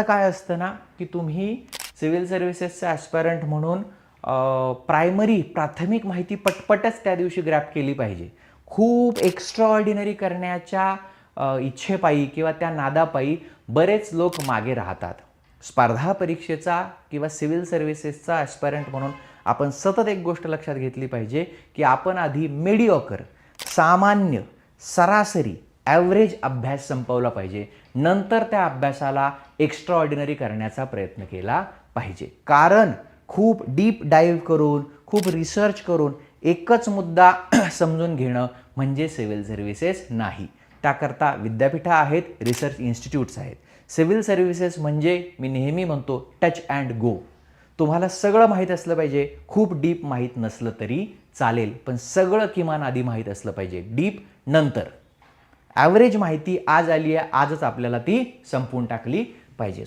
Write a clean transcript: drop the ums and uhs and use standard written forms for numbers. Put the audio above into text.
काय असतं ना की तुम्ही सिव्हिल सर्व्हिसेसचा ॲस्पायरंट म्हणून प्राथमिक माहिती पटपटच त्या दिवशी ग्रॅप केली पाहिजे. खूप एक्स्ट्रा ऑर्डिनरी करण्याच्या इच्छेपायी किंवा त्या नादापायी बरेच लोक मागे राहतात. स्पर्धा परीक्षेचा किंवा सिव्हिल सर्व्हिसेसचा ॲस्पायरंट म्हणून आपण सतत एक गोष्ट लक्षात घेतली पाहिजे की आपण आधी मेडिओकर, सामान्य, सरासरी, ॲव्हरेज अभ्यास संपवला पाहिजे. नंतर त्या अभ्यासाला एक्स्ट्रा ऑर्डिनरी करण्याचा प्रयत्न केला पाहिजे. कारण खूप डीप डाईव्ह करून, खूप रिसर्च करून एकच मुद्दा समजून घेणं म्हणजे सिव्हिल सर्व्हिसेस नाही. त्याकरता विद्यापीठं आहेत, रिसर्च इन्स्टिट्यूट्स आहेत. सिव्हिल सर्व्हिसेस म्हणजे मी नेहमी म्हणतो टच अँड गो. तुम्हाला सगळं माहीत असलं पाहिजे. खूप डीप माहीत नसलं तरी चालेल, पण सगळं किमान आधी माहीत असलं पाहिजे. डीप नंतर. ॲव्हरेज माहिती आज आली आहे, आजच आपल्याला ती संपवून टाकली पाहिजे.